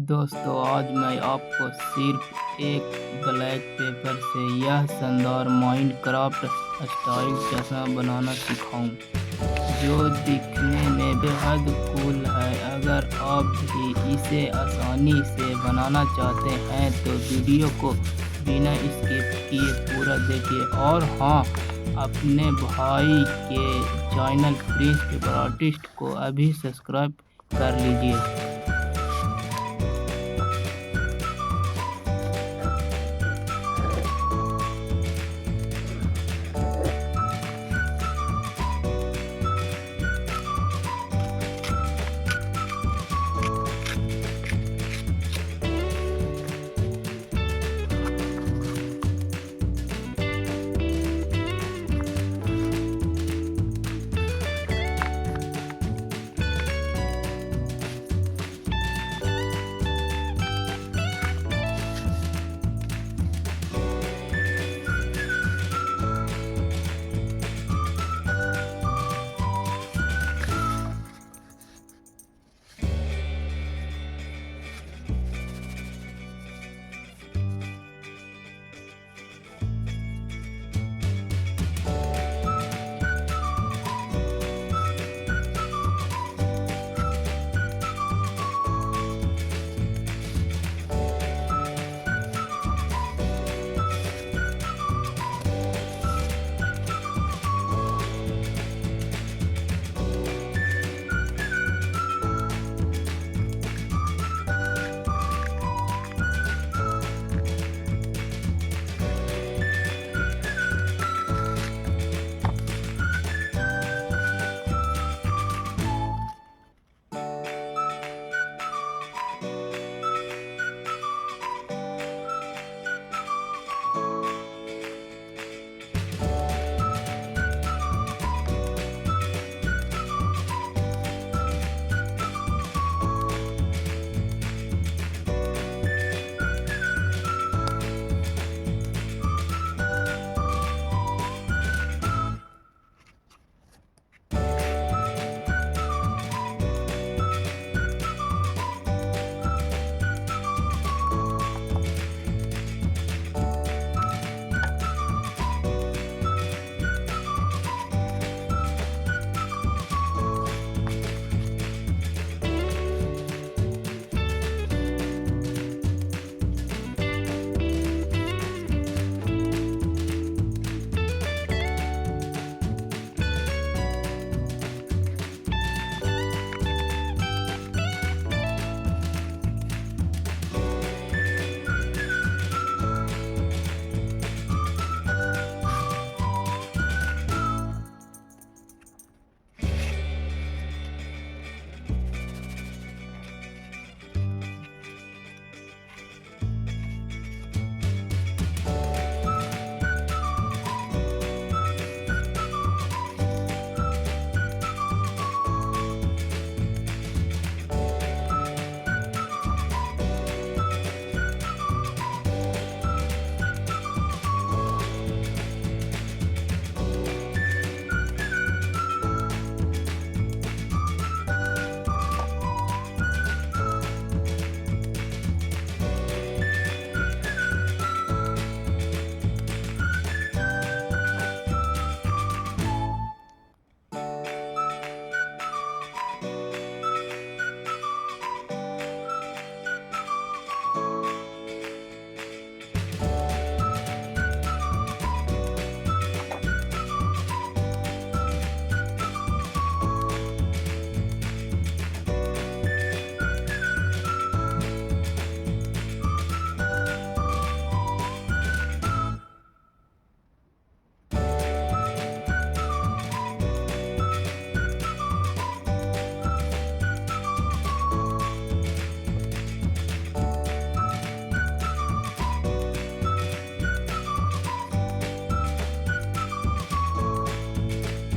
दोस्तों आज मैं आपको सिर्फ एक ब्लैक पेपर से यह शानदार माइनक्राफ्ट स्टाइल चश्मा बनाना सिखाऊं, जो दिखने में बेहद कूल है। अगर आप भी इसे आसानी से बनाना चाहते हैं तो वीडियो को बिना स्किप किए पूरा देखिए। और हाँ, अपने भाई के चैनल प्रिंस पेपर आर्टिस्ट को अभी सब्सक्राइब कर लीजिए।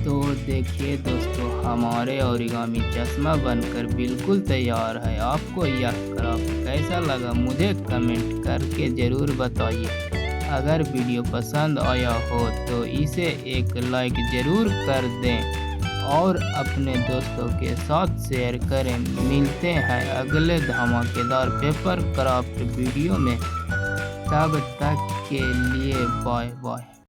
तो देखिए दोस्तों, हमारे ओरिगामी चश्मा बनकर बिल्कुल तैयार है। आपको यह क्राफ्ट कैसा लगा मुझे कमेंट करके ज़रूर बताइए। अगर वीडियो पसंद आया हो तो इसे एक लाइक ज़रूर कर दें और अपने दोस्तों के साथ शेयर करें। मिलते हैं अगले धमाकेदार पेपर क्राफ्ट वीडियो में। तब तक के लिए बाय बाय।